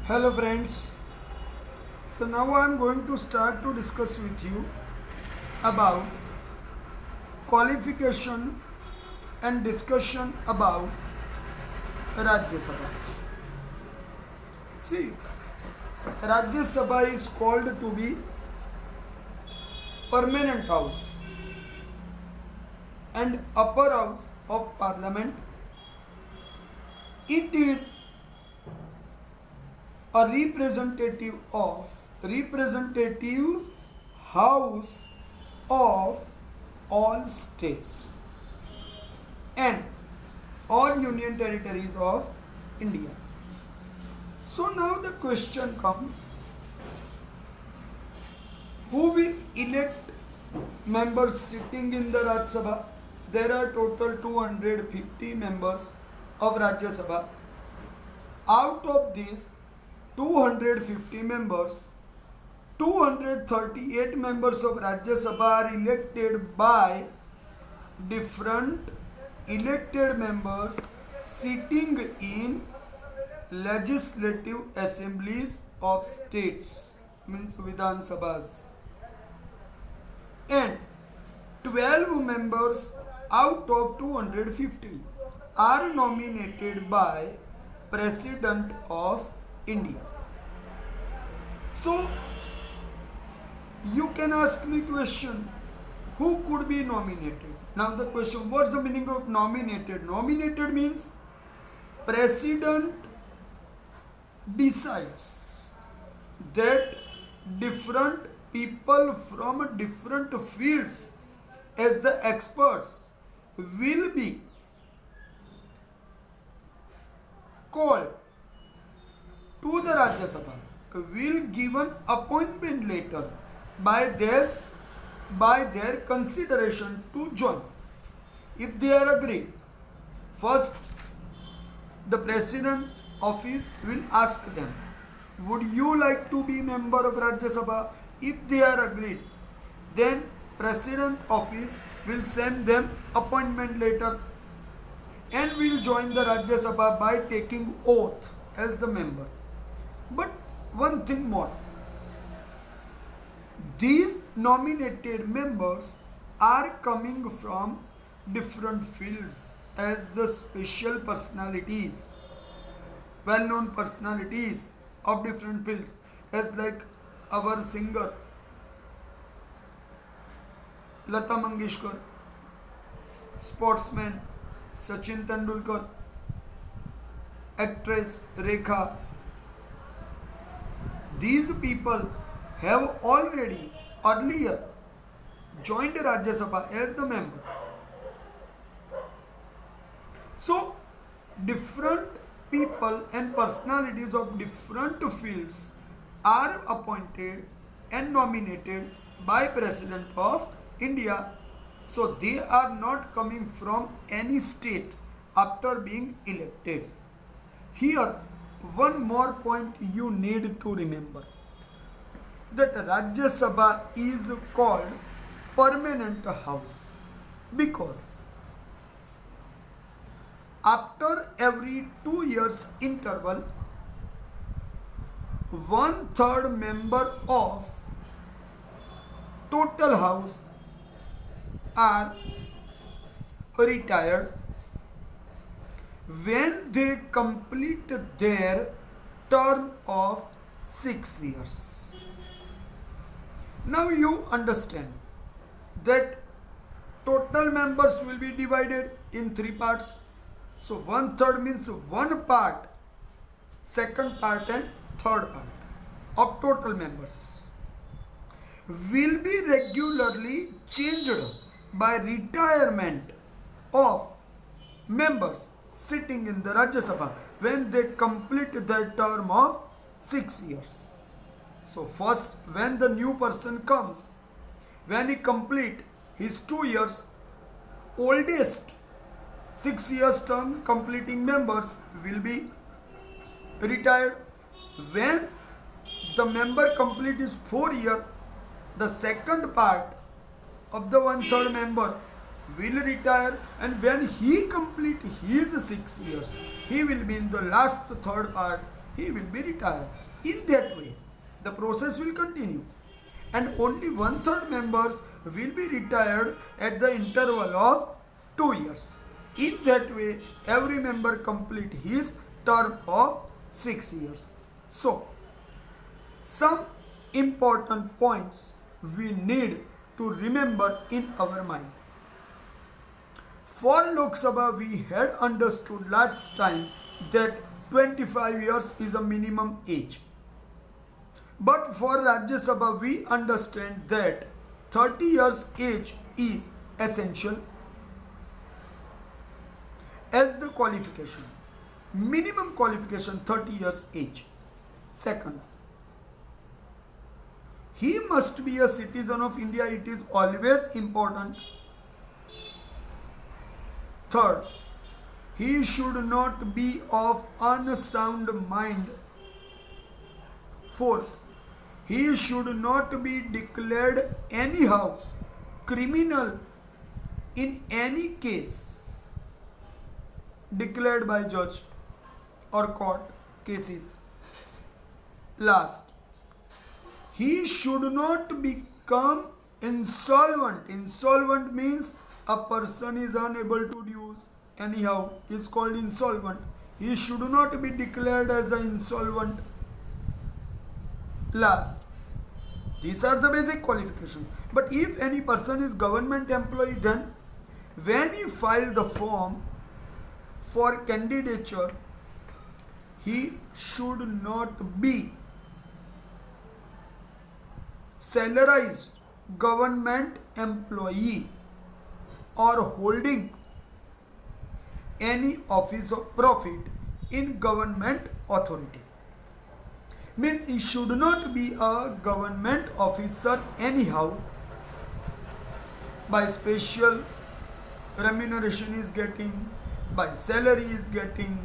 Hello friends. So now I am going to start to discuss with you about qualification and discussion about Rajya Sabha. See, Rajya Sabha is called to be permanent house and upper house of parliament. It is a representative house of all states and all union territories of India. So now the question comes, who will elect members sitting in the Rajya Sabha? There are total 250 members of Rajya Sabha. Out of these 250 members, 238 members of Rajya Sabha are elected by different elected members sitting in legislative assemblies of states, means Vidhan Sabhas, and 12 members out of 250 are nominated by President of India. So you can ask me question, who could be nominated? Now the question, what's the meaning of nominated? Nominated means President decides that different people from different fields as the experts will be called to the Rajya Sabha, will give an appointment letter by their consideration to join. If they are agreed, first the President office will ask them, would you like to be member of Rajya Sabha? If they are agreed, then President office will send them appointment letter and will join the Rajya Sabha by taking oath as the member. But one thing more, these nominated members are coming from different fields as the special personalities, well-known personalities of different fields, as like our singer Lata Mangeshkar, sportsman Sachin Tendulkar, actress Rekha. These people have already earlier joined Rajya Sabha as the member. So different people and personalities of different fields are appointed and nominated by President of India. So they are not coming from any state after being elected. Here one more point you need to remember, that Rajya Sabha is called permanent house because after every 2 years interval, 1/3 member of total house are retired when they complete their term of 6 years. Now you understand that total members will be divided in 3 parts. So 1/3 means one part, second part and third part of total members will be regularly changed by retirement of members sitting in the Rajya Sabha when they complete their term of 6 years. So first, when the new person comes, when he complete his 2 years, oldest 6 years term completing members will be retired. When the member complete his 4 year, the second part of the 1/3 member will retire, and when he complete his 6 years, he will be in the last third part he will be retired. In that way, the process will continue, and only one-third members will be retired at the interval of 2 years. In that way, every member complete his term of 6 years. So, some important points we need to remember in our mind. For Lok Sabha, we had understood last time that 25 years is a minimum age. But for Rajya Sabha, we understand that 30 years age is essential as the qualification. Minimum qualification 30 years age. Second, he must be a citizen of India. It is always important. Third, he should not be of unsound mind. Fourth, he should not be declared anyhow criminal in any case declared by judge or court cases. Last, he should not become insolvent. Insolvent means a person is unable to use anyhow, is called insolvent. He should not be declared as an insolvent. Last, these are the basic qualifications. But if any person is government employee, then when he filed the form for candidature, he should not be salarized government employee or holding any office of profit in government authority. Means he should not be a government officer anyhow, by special remuneration is getting, by salary is getting,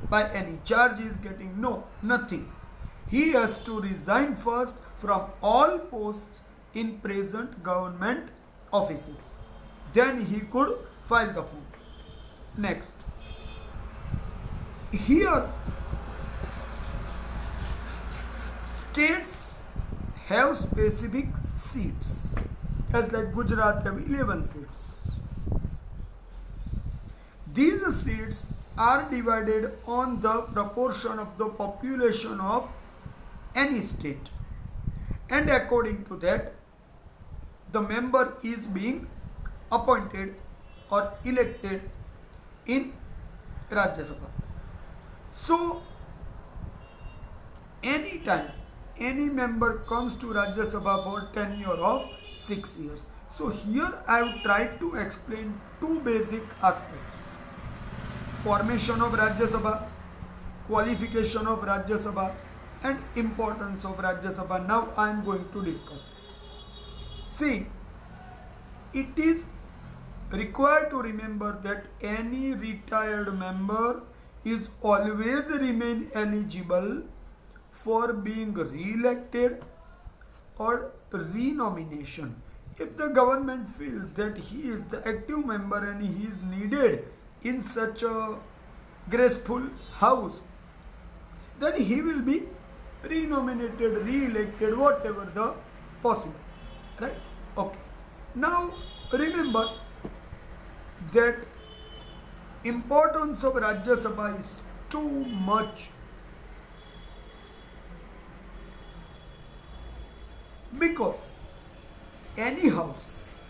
by any charge is getting. No, nothing. He has to resign first from all posts in present government offices. Then he could file the form. Next, here states have specific seats, as like Gujarat have 11 seats. These seats are divided on the proportion of the population of any state, and according to that, the member is being appointed or elected in Rajya Sabha. So, anytime any member comes to Rajya Sabha for tenure of 6 years. So, here I have tried to explain two basic aspects: formation of Rajya Sabha, qualification of Rajya Sabha, and importance of Rajya Sabha. Now I am going to discuss. See, it is required to remember that any retired member is always remain eligible for being re-elected or renomination. If the government feels that he is the active member and he is needed in such a graceful house, then he will be renominated, re-elected, whatever the possible. Right? Okay. Now remember that importance of Rajya Sabha is too much, because any house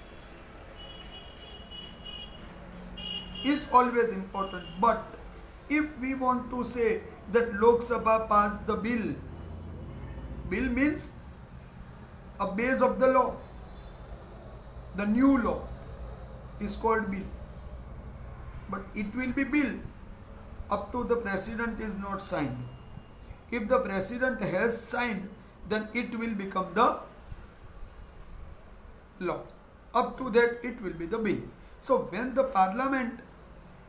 is always important. But if we want to say that Lok Sabha passed the bill, bill means a base of the law, the new law is called bill, but it will be bill up to the president is not signed. If the president has signed, then it will become the law. Up to that, it will be the bill. So when the parliament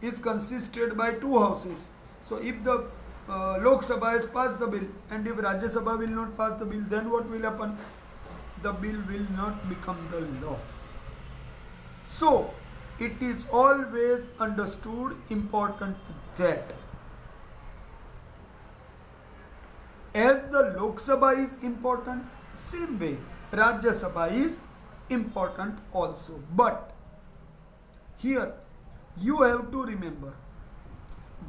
is consisted by two houses, so if the Lok Sabha has passed the bill and if Rajya Sabha will not pass the bill, then what will happen? The bill will not become the law. So it is always understood important that As the Lok Sabha is important, same way Rajya Sabha is important also. But here you have to remember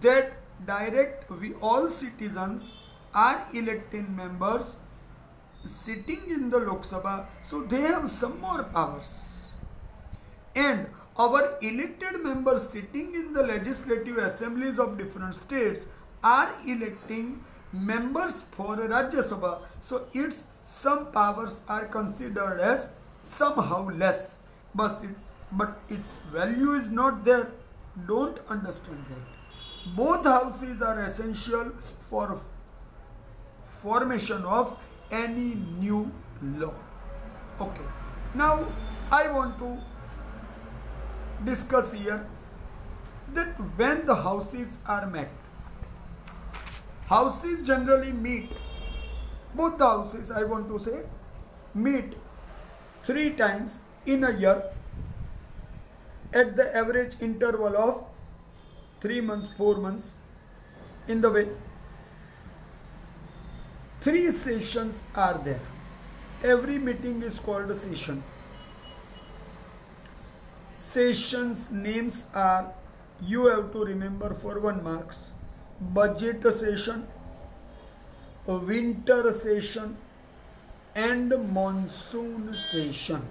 that direct we all citizens are electing members sitting in the Lok Sabha, so they have some more powers. And our elected members sitting in the legislative assemblies of different states are electing members for Rajya Sabha, so its some powers are considered as somehow less, but its value is not there. Don't understand that. Both houses are essential for formation of any new law. Okay, now I want to discuss here that when the houses are met, houses generally meet, both the houses I want to say meet 3 times in a year at the average interval of 3 months, 4 months. In the way 3 sessions are there. Every meeting is called a session. Sessions names are, you have to remember for 1 marks: budget session, winter session, and monsoon session.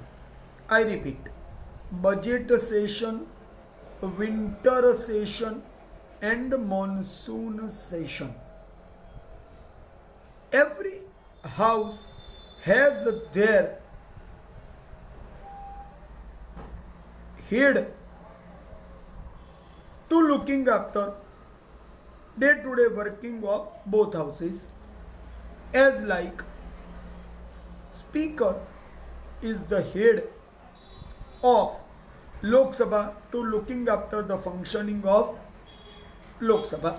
I repeat: budget session, winter session, and monsoon session. Every house has their head to looking after day-to-day working of both houses, as like speaker is the head of Lok Sabha to looking after the functioning of Lok Sabha,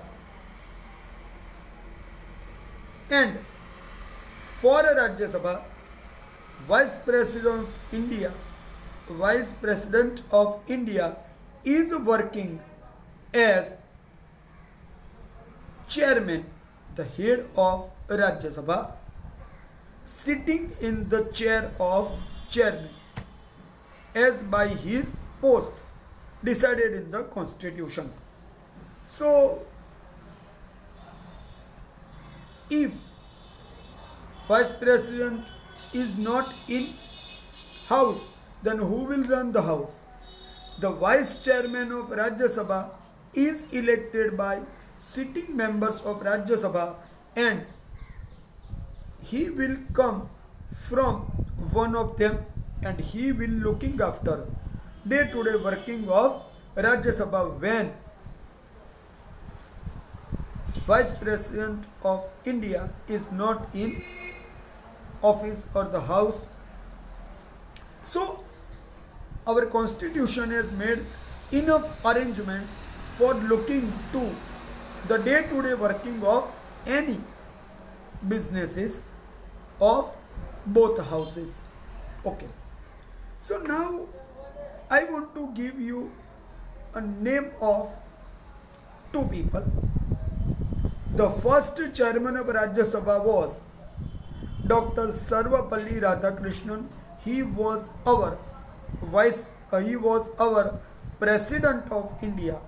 and for a Rajya Sabha, Vice President of India is working as chairman, the head of Rajya Sabha, sitting in the chair of chairman as by his post decided in the constitution. So if vice president is not in house, then who will run the house? The vice chairman of Rajya Sabha is elected by sitting members of Rajya Sabha, and he will come from one of them, and he will looking after day-to-day working of Rajya Sabha when Vice President of India is not in office or the house. So our constitution has made enough arrangements for looking to the day-to-day working of any businesses of both houses. Okay, so now I want to give you a name of 2 people. The first chairman of Rajya Sabha was Dr. Sarvapalli Radhakrishnan. He was our president of India,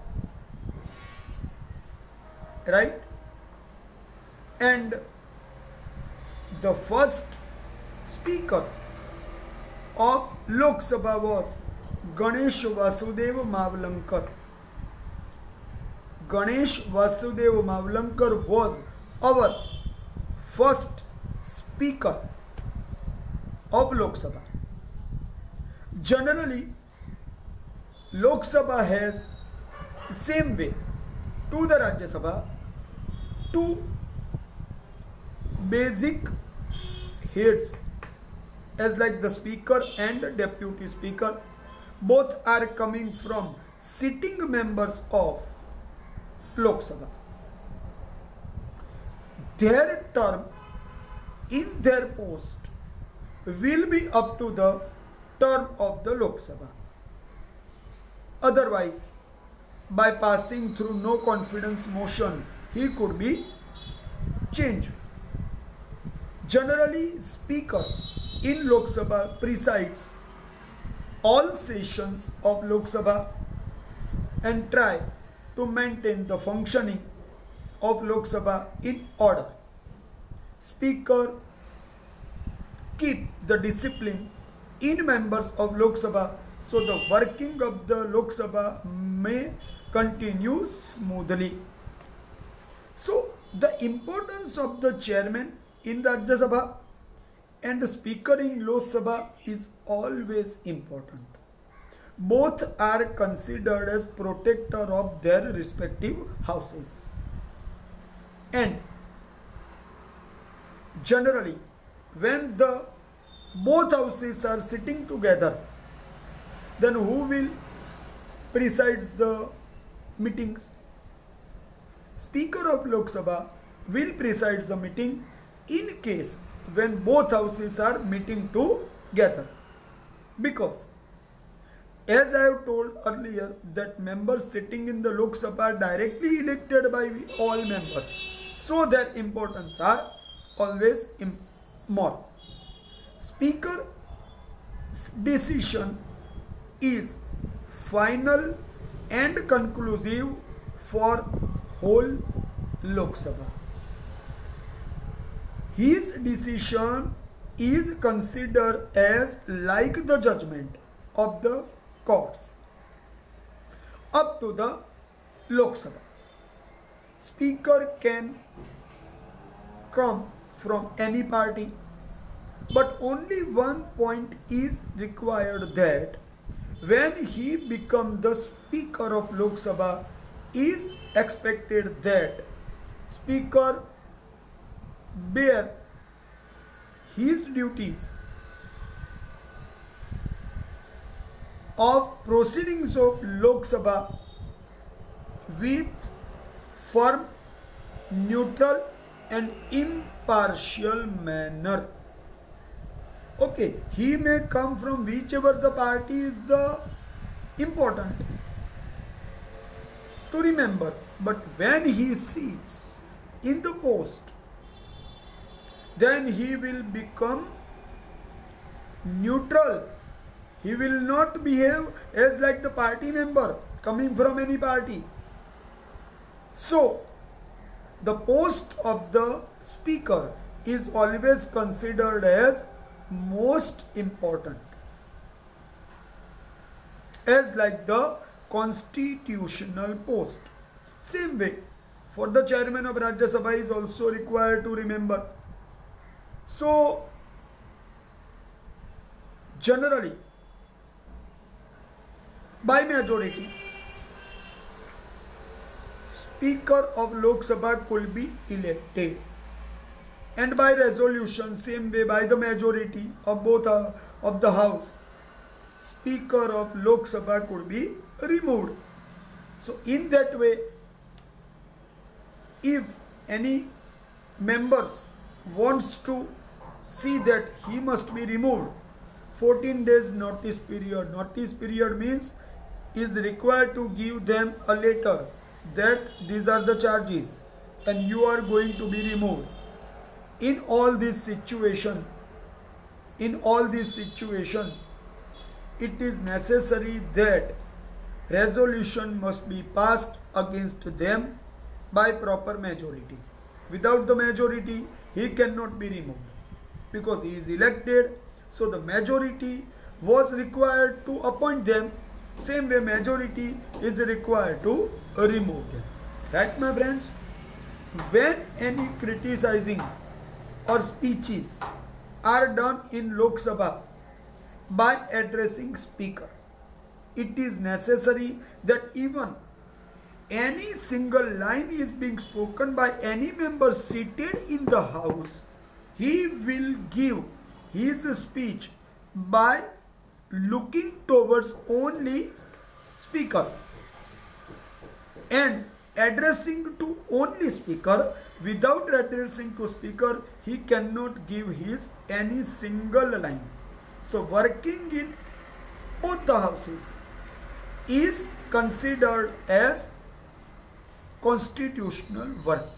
right? And the first speaker of Lok Sabha was Ganesh Vasudev Mavlankar. Ganesh Vasudev Mavlankar was our first speaker of Lok Sabha. Generally, Lok Sabha has same way to the Rajya Sabha 2 basic heads as like the speaker and the deputy speaker. Both are coming from sitting members of Lok Sabha. Their term in their post will be up to the term of the Lok Sabha. Otherwise, by passing through no confidence motion, he could be changed. Generally, Speaker in Lok Sabha presides all sessions of Lok Sabha and try to maintain the functioning of Lok Sabha in order. Speaker keep the discipline in members of Lok Sabha so the working of the Lok Sabha may continue smoothly. So the importance of the chairman in Rajya Sabha and the speaker in Lok Sabha is always important. Both are considered as protector of their respective houses. And generally, when the both houses are sitting together, then who will presides the meetings? Speaker of Lok Sabha will presides the meeting in case when both houses are meeting together. Because as I have told earlier that members sitting in the Lok Sabha are directly elected by all members. So their importance are always more. Speaker's decision is final and conclusive for whole Lok Sabha. His decision is considered as like the judgment of the courts up to the Lok Sabha. Speaker can come from any party, but only one point is required, that when he becomes the Speaker of Lok Sabha, is expected that Speaker bear his duties of proceedings of Lok Sabha with firm, neutral and impartial manner. Okay, he may come from whichever the party is the important to remember, but when he sits in the post, then he will become neutral. He will not behave as like the party member coming from any party. So, the post of the speaker is always considered as most important, as like the constitutional post. Same way, for the chairman of Rajya Sabha is also required to remember. So, generally, by majority, Speaker of Lok Sabha could be elected, and by resolution, same way, by the majority of both of the house, Speaker of Lok Sabha could be removed. So in that way, if any members wants to see that he must be removed, 14 days notice period. Notice period means is required to give them a letter that these are the charges and you are going to be removed. In all this situation, it is necessary that resolution must be passed against them by proper majority. Without the majority, he cannot be removed because he is elected. So the majority was required to appoint them. Same way, majority is required to remove them. Right, my friends? When any criticizing or speeches are done in Lok Sabha by addressing speaker, it is necessary that even any single line is being spoken by any member seated in the house, he will give his speech by looking towards only speaker and addressing to only speaker. Without addressing to speaker, he cannot give his any single line. So working in both the houses is considered as constitutional work.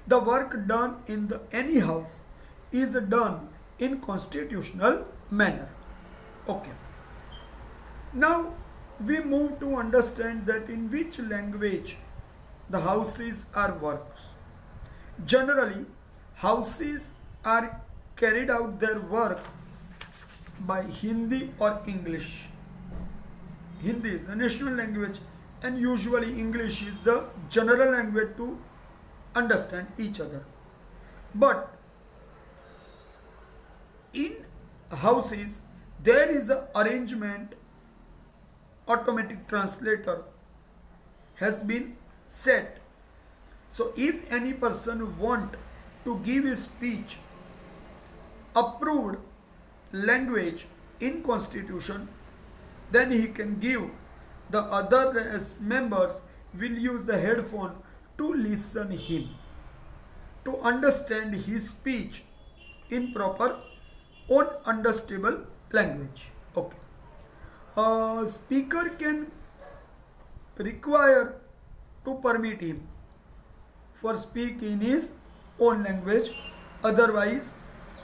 the work done in the any house is done in constitutional manner. Okay. Now we move to understand that in which language the houses are worked. Generally, houses are carried out their work by Hindi or English. Hindi is the national language and usually English is the general language to understand each other. But in houses there is a arrangement, automatic translator has been set. So if any person want to give a speech approved language in constitution, then he can give. The other members will use the headphone to listen him, to understand his speech in proper own understandable language. Okay. A speaker can require to permit him for speak in his own language, otherwise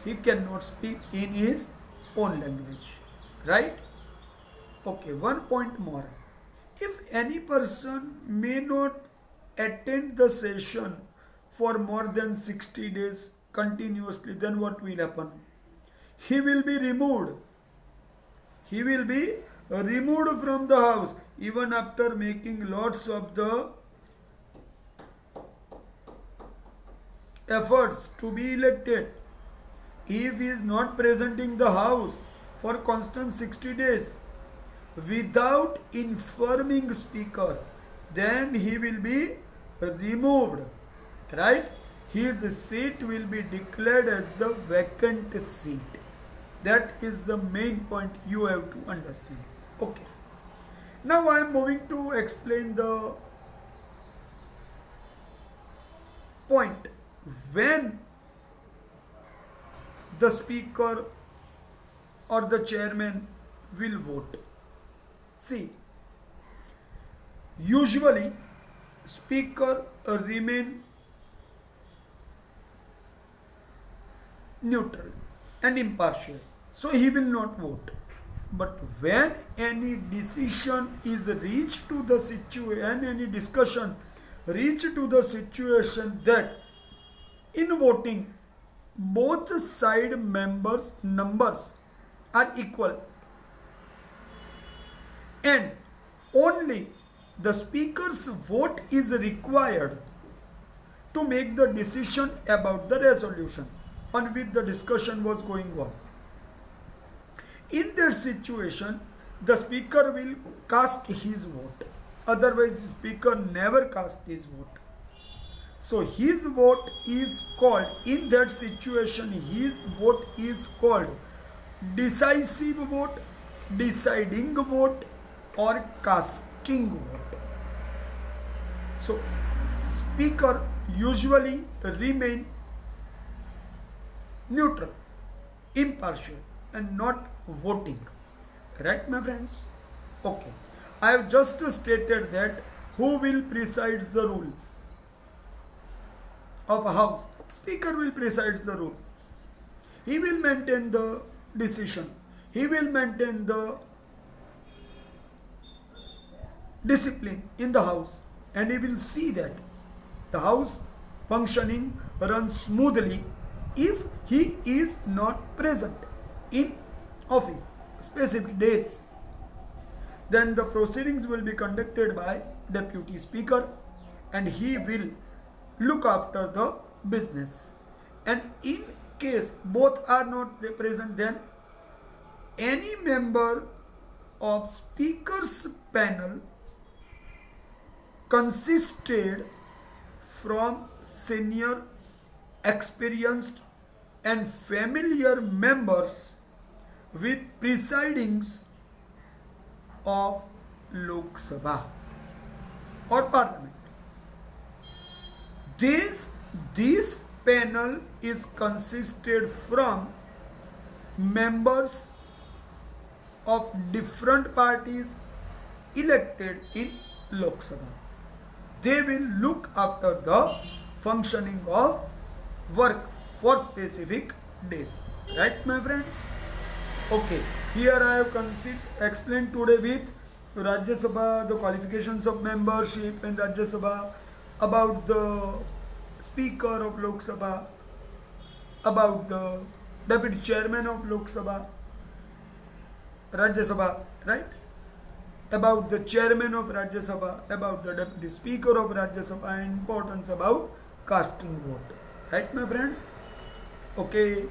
he cannot speak in his own language, right? Okay, one point more. If any person may not attend the session for more than 60 days continuously, then what will happen? He will be removed. He will be removed from the house even after making lots of the efforts to be elected. If he is not present in the house for constant 60 days without informing speaker, then he will be removed, right? His seat will be declared as the vacant seat. That is the main point you have to understand. Okay. Now I am moving to explain the point when the speaker or the chairman will vote. See, usually speaker remain neutral and impartial, so he will not vote. But when any decision is reached to the situation, any discussion reached to the situation that in voting both side members numbers are equal and only the speaker's vote is required to make the decision about the resolution on which the discussion was going on. In that situation, the speaker will cast his vote. Otherwise, the speaker never casts his vote. So his vote is called, in that situation, his vote is called decisive vote, deciding vote, or casting vote. So speaker usually remain neutral, impartial, and not voting. Right, my friends? Okay. I have just stated that who will preside the rule of a house. Speaker will preside the rule. He will maintain the decision. He will maintain the discipline in the house, and he will see that the house functioning runs smoothly if he is not present in office specific days. Then the proceedings will be conducted by deputy speaker and he will look after the business. And in case both are not present, then any member of speaker's panel consisted from senior, experienced and familiar members with presidings of Lok Sabha or Parliament. This panel is consisted from members of different parties elected in Lok Sabha. They will look after the functioning of work for specific days. Right, my friends? Okay, here I have explained today with Rajya Sabha, the qualifications of membership in Rajya Sabha, about the Speaker of Lok Sabha, about the Deputy Chairman of Lok Sabha, Rajya Sabha, right? About the Chairman of Rajya Sabha, about the Deputy Speaker of Rajya Sabha, and importance about casting vote. Right, my friends? Okay.